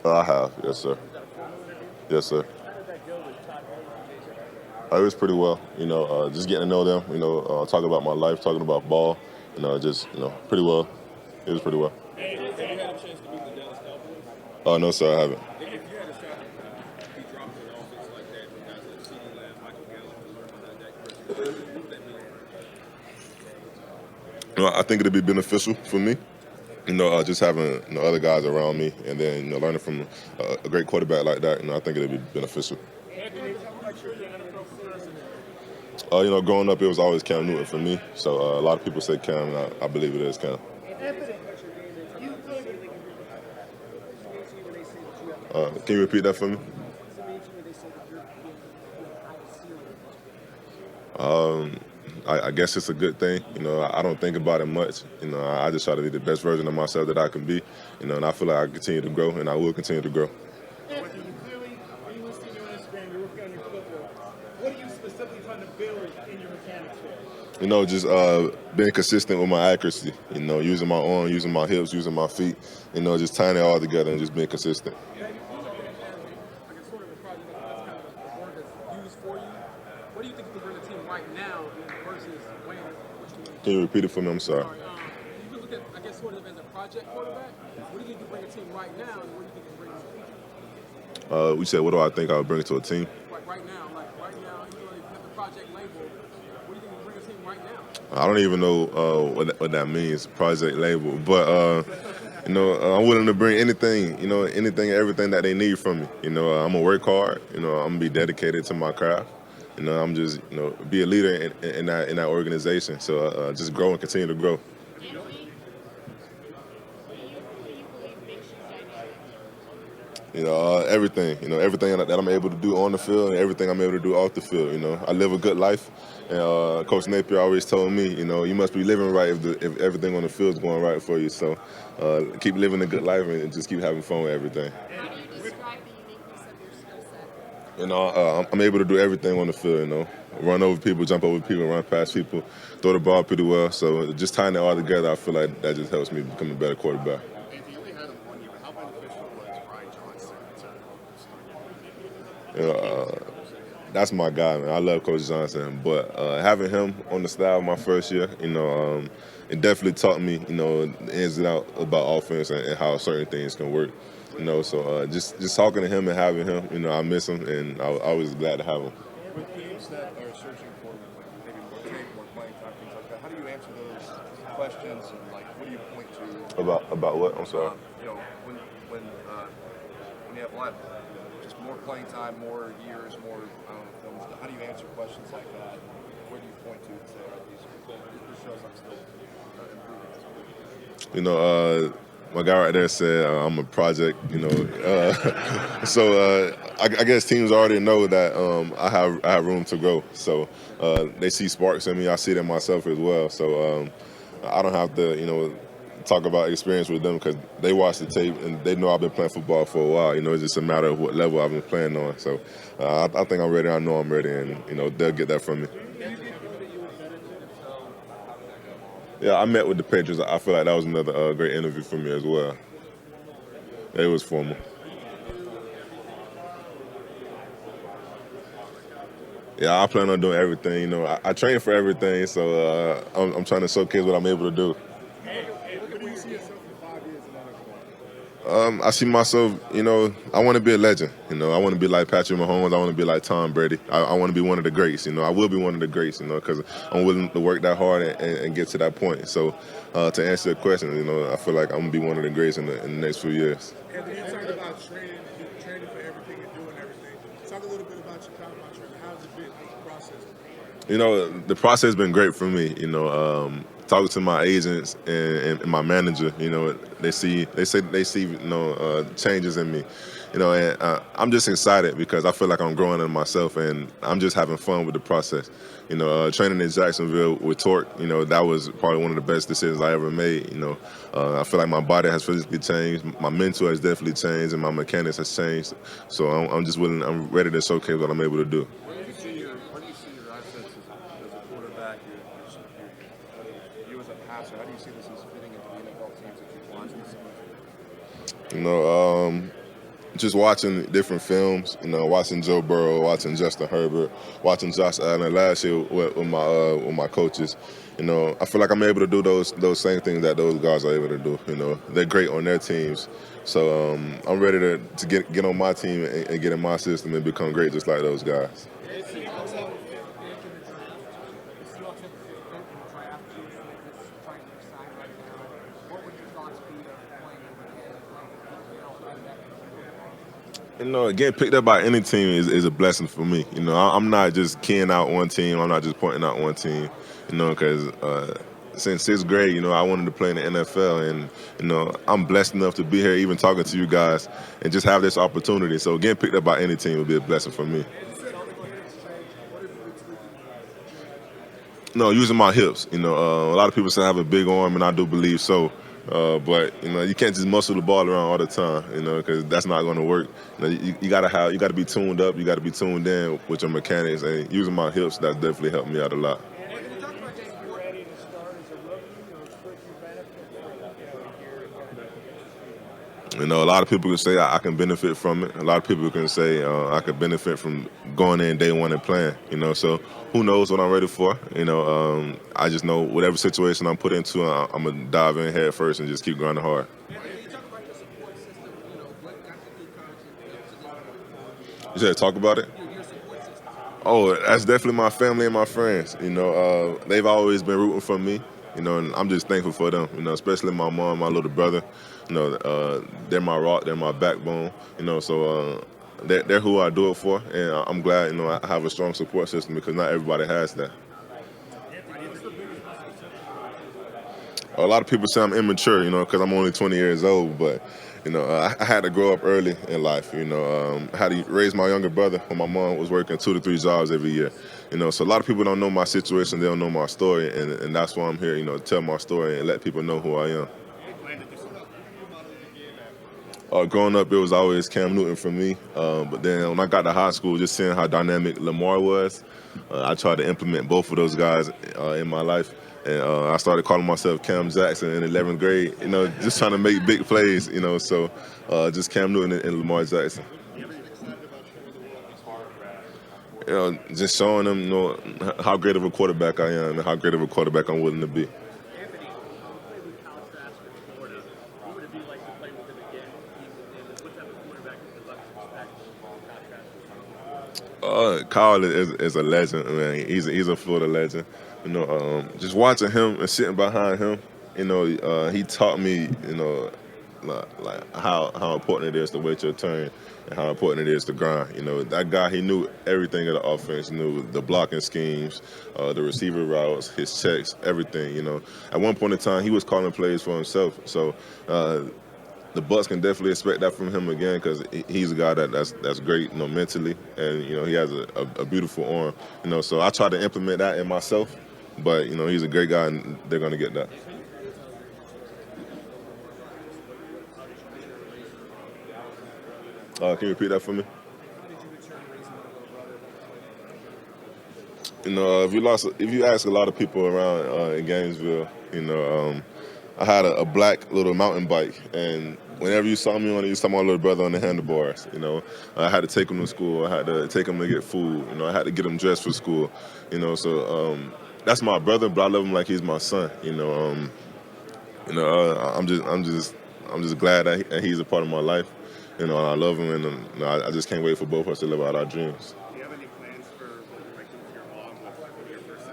I have, yes, sir. Yes, sir. It was pretty well. Just getting to know them. Talking about my life, talking about ball. Just pretty well. It was pretty well. Have you had a chance to meet the Dallas Cowboys? Oh no, sir, I haven't. If you had a shot to be dropped in an offense like that, with guys like CeeDee Lamb, Michael Gallup, to learn about that person, what would that mean? I think it'd be beneficial for me. Just having other guys around me, and then learning from a great quarterback like that. I think it'd be beneficial. Anthony, what's your NFL comparison? Growing up, it was always Cam Newton for me. So a lot of people say Cam, and I believe it is Cam. Can you repeat that for me? I guess it's a good thing. I don't think about it much. I just try to be the best version of myself that I can be. And I feel like I continue to grow, and I will continue to grow. Anthony, you clearly, when you listen to your Instagram, you're working on your football. What are you specifically trying to build in your mechanics there? Just being consistent with my accuracy. Using my arm, using my hips, using my feet. Just tying it all together and just being consistent. Sort of a project that's kind of a work that's used for you. What do you think you can bring the team right now versus when? Can you repeat it for me? I'm sorry. You can look at, I guess, sort of as a project quarterback. What do you think you can bring a team right now, and what do you think you can bring to the future? We said, what do I think I would bring to a team? Right now, you have the project label. What do you think you can bring a team right now? I don't even know what that means, project label. But I'm willing to bring anything, anything, everything that they need from me. I'm gonna work hard. I'm gonna be dedicated to my craft. I'm just, be a leader in that organization. So just grow and continue to grow. Everything. Everything that I'm able to do on the field and everything I'm able to do off the field. I live a good life. And Coach Napier always told me, you must be living right if everything on the field is going right for you. So keep living a good life and just keep having fun with everything. How do you describe the uniqueness of your skill set? I'm able to do everything on the field. Run over people, jump over people, run past people, throw the ball pretty well. So just tying it all together, I feel like that just helps me become a better quarterback. If you only had him 1 year, how beneficial was Brian Johnson That's my guy, man. I love Coach Johnson, but having him on the staff my first year, it definitely taught me, the ins and outs about offense and how certain things can work. So just talking to him and having him, I miss him, and I was always glad to have him. with teams that are searching for maybe more tape, more playing time, things like that? How do you answer those questions, and what do you point to? About what? I'm sorry. When you have live, just more playing time, more years, more films. How do you answer questions like that? Where do you point to say, all right, this shows I'm still improving? My guy right there said I'm a project, so I guess teams already know that I have room to grow. So they see sparks in me. I see them myself as well. So I don't have to, talk about experience with them because they watch the tape and they know I've been playing football for a while. It's just a matter of what level I've been playing on. So I think I'm ready. I know I'm ready, and they'll get that from me. Yeah, I met with the Patriots. I feel like that was another great interview for me as well. It was formal. Yeah, I plan on doing everything. I train for everything, so I'm trying to showcase what I'm able to do. What do you see yourself in 5 years in NFL? I see myself, I want to be a legend. I want to be like Patrick Mahomes. I want to be like Tom Brady. I want to be one of the greats. I will be one of the greats, because I'm willing to work that hard and get to that point. So to answer your question, I feel like I'm going to be one of the greats in the next few years. Anthony, you talked about training for everything and doing everything. Talk a little bit about your combat training. How's it been? How's the process? The process has been great for me. Talking to my agents and my manager, they see changes in me, and I'm just excited because I feel like I'm growing in myself, and I'm just having fun with the process. Training in Jacksonville with Torque, that was probably one of the best decisions I ever made. I feel like my body has physically changed, my mental has definitely changed, and my mechanics has changed. So I'm ready to showcase what I'm able to do. Where do you see your assets as a quarterback? You as a passer. How do you see this as fitting into the NFL teams that you've watched this season? just watching different films, watching Joe Burrow, watching Justin Herbert, watching Josh Allen last year with my coaches. I feel like I'm able to do those same things that those guys are able to do. They're great on their teams, so I'm ready to get on my team and get in my system and become great just like those guys. The Seahawks have a fifth pick in the draft. The Seahawks have a fifth pick in the draft. Two that's trying to sign right now. What would your thoughts be of playing over there and playing that? Getting picked up by any team is a blessing for me. I'm not just keying out one team. I'm not just pointing out one team. Because since sixth grade, I wanted to play in the NFL, and I'm blessed enough to be here, even talking to you guys, and just have this opportunity. So getting picked up by any team would be a blessing for me. No, using my hips. A lot of people say I have a big arm, and I do believe so. But you can't just muscle the ball around all the time, because that's not going to work. You got to be tuned up. You got to be tuned in with your mechanics, and using my hips that definitely helped me out a lot. A lot of people can say I can benefit from it. A lot of people can say I could benefit from going in day one and playing. So who knows what I'm ready for? I just know whatever situation I'm put into, I'm gonna dive in head first and just keep grinding hard. You said talk about it? Oh, that's definitely my family and my friends. They've always been rooting for me. And I'm just thankful for them. Especially my mom, my little brother. They're my rock, they're my backbone. So they're who I do it for, and I'm glad I have a strong support system because not everybody has that. A lot of people say I'm immature, because I'm only 20 years old, but I had to grow up early in life. I had to raise my younger brother when my mom was working 2 to 3 jobs every year. So a lot of people don't know my situation, they don't know my story, and that's why I'm here, to tell my story and let people know who I am. Growing up, it was always Cam Newton for me. But then when I got to high school, just seeing how dynamic Lamar was, I tried to implement both of those guys in my life. And I started calling myself Cam Jackson in 11th grade, just trying to make big plays, so just Cam Newton and Lamar Jackson. Just showing them, how great of a quarterback I am and how great of a quarterback I'm willing to be. Kyle is a legend, man. He's a Florida legend. Just watching him and sitting behind him, he taught me, like how important it is to wait your turn and how important it is to grind. That guy, he knew everything of the offense, knew the blocking schemes, the receiver routes, his checks, everything. At one point in time, he was calling plays for himself. So the Bucs can definitely expect that from him again because he's a guy that's great, mentally, and he has a beautiful arm. So I try to implement that in myself, but he's a great guy, and they're gonna get that. Can you repeat that for me? If you ask a lot of people around in Gainesville, I had a black little mountain bike, and whenever you saw me on it, you saw my little brother on the handlebars. I had to take him to school. I had to take him to get food. I had to get him dressed for school. So that's my brother, but I love him like he's my son. I'm just glad that he's a part of my life. I love him, and I just can't wait for both of us to live out our dreams. Do you have any plans for your mom with your first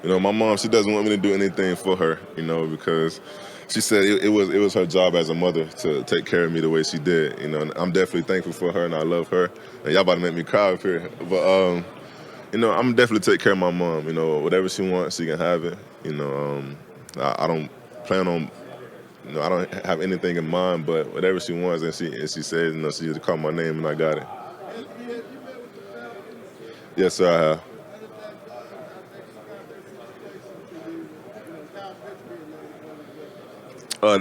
paychecks? My mom, she doesn't want me to do anything for her, because she said it was her job as a mother to take care of me the way she did. And I'm definitely thankful for her, and I love her. And y'all about to make me cry up here, but I'm definitely take care of my mom. Whatever she wants, she can have it. I don't plan on. I don't have anything in mind, but whatever she wants, and she says, she just call my name, and I got it. Yes, sir, I have.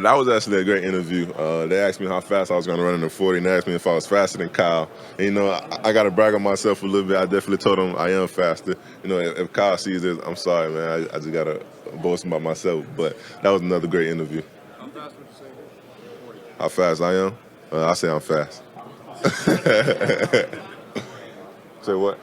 That was actually a great interview. They asked me how fast I was going to run in the 40, and they asked me if I was faster than Kyle. And, I got to brag on myself a little bit. I definitely told them I am faster. If Kyle sees this, I'm sorry, man. I just got to boast about myself. But that was another great interview. How fast would you say? 40. How fast I am? I say I'm fast. Say what?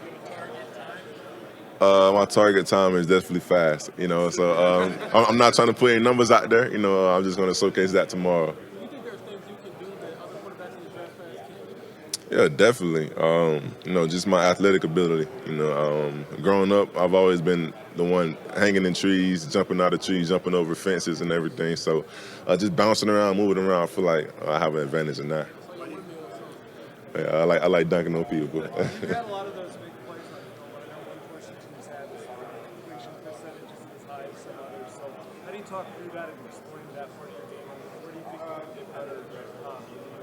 My target time is definitely fast, so I'm not trying to put any numbers out there, I'm just going to showcase that tomorrow. Do you think there's things you can do that other quarterbacks in the draft class can't do? Yeah, definitely. Just my athletic ability. Growing up, I've always been the one hanging in trees, jumping out of trees, jumping over fences and everything. So just bouncing around, moving around, I feel like I have an advantage in that. Yeah, I like dunking on people. You've had a lot of those big plays on the field, but I know one question teams have is completion percentage isn't as high as some others. So how do you talk through that and explain that part of your game? Where do you think you can get better in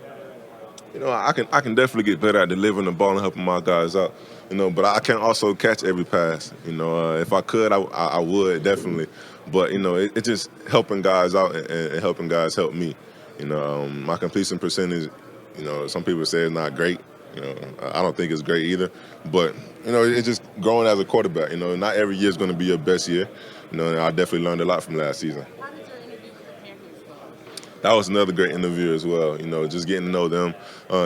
that area? I can definitely get better at delivering the ball and helping my guys out. But I can't also catch every pass. If I could, I would definitely. But it's just helping guys out and helping guys help me. My completion percentage, some people say it's not great. I don't think it's great either. But it's just growing as a quarterback. Not every year is going to be your best year. And I definitely learned a lot from last season. How did your interview with the Panthers go? That was another great interview as well. Just getting to know them,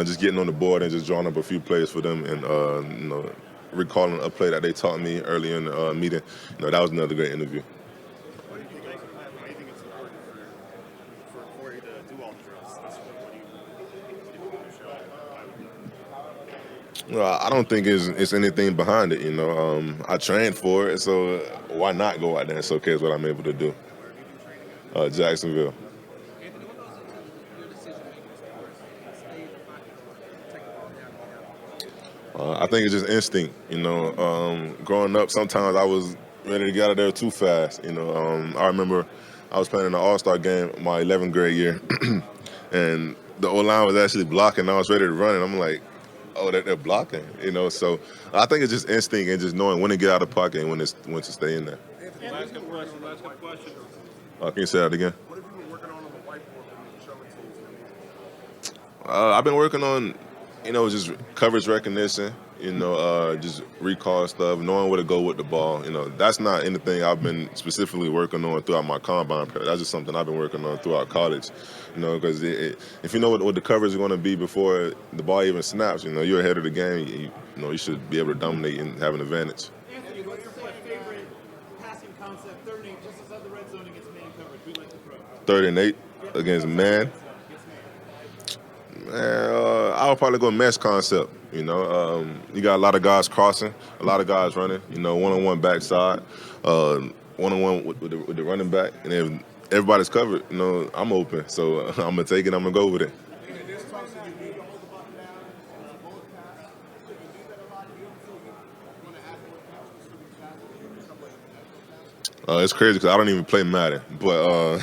just getting on the board and just drawing up a few plays for them, and recalling a play that they taught me early in the meeting. That was another great interview. Why do you think it's important for Corey to do all the drills? I don't think it's anything behind it. I trained for it, so why not go out there and showcase what I'm able to do? Jacksonville. Anthony, what goes into your decision making as far as stay in the pocket or take the ball down and out? I think it's just instinct. Growing up, sometimes I was ready to get out of there too fast. I remember I was playing in the All-Star game my 11th grade year, and the O-line was actually blocking. I was ready to run, and I'm like, oh, they're blocking. So I think it's just instinct and just knowing when to get out of the pocket and when to stay in there. Last good question. Can you say that again? What have you been working on the whiteboard when you showing teams? I've been working on, just coverage recognition, just recall stuff, knowing where to go with the ball. That's not anything I've been specifically working on throughout my combine period. That's just something I've been working on throughout college, because if you know what the coverage is going to be before the ball even snaps, you're ahead of the game. You should be able to dominate and have an advantage. Anthony, what's your favorite passing concept? 3rd and 8, just as the red zone against man coverage. We like to throw. 3rd and 8 against man. Man, I would probably go mesh concept. You got a lot of guys crossing, a lot of guys running. One-on-one backside, one-on-one with the running back, and if everybody's covered, I'm open. So I'm gonna take it. I'm gonna go with it. It's crazy because I don't even play Madden, but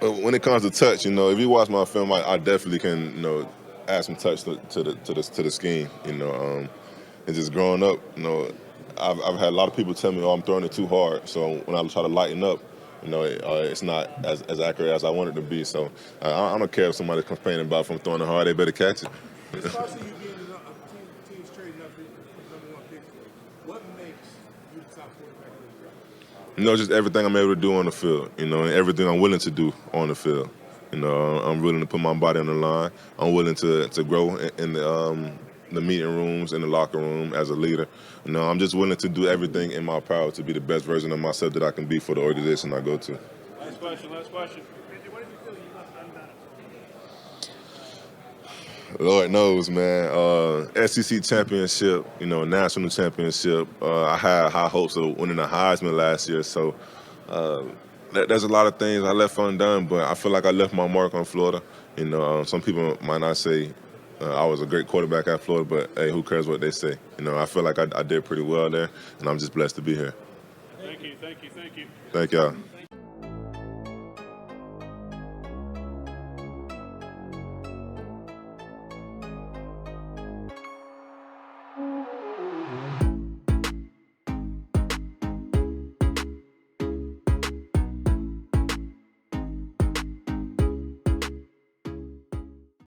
when it comes to touch, if you watch my film, I definitely can, add some touch to the scheme, and just growing up, I've had a lot of people tell me, I'm throwing it too hard. So when I try to lighten up, it's not as accurate as I want it to be. So I don't care if somebody's complaining about if I'm throwing it hard, they better catch it. Especially you being teams trading up for number 1 pick. What makes you the top quarterback in the draft? Just everything I'm able to do on the field, and everything I'm willing to do on the field. I'm willing to put my body on the line. I'm willing to grow in the meeting rooms, in the locker room as a leader. I'm just willing to do everything in my power to be the best version of myself that I can be for the organization I go to. Last question. Anthony, what did you feel you left undone? Lord knows, man. SEC championship, national championship. I had high hopes of winning the Heisman last year, so there's a lot of things I left undone, but I feel like I left my mark on Florida. Some people might not say I was a great quarterback at Florida, but hey, who cares what they say? I feel like I did pretty well there, and I'm just blessed to be here. Thank you. Thank y'all.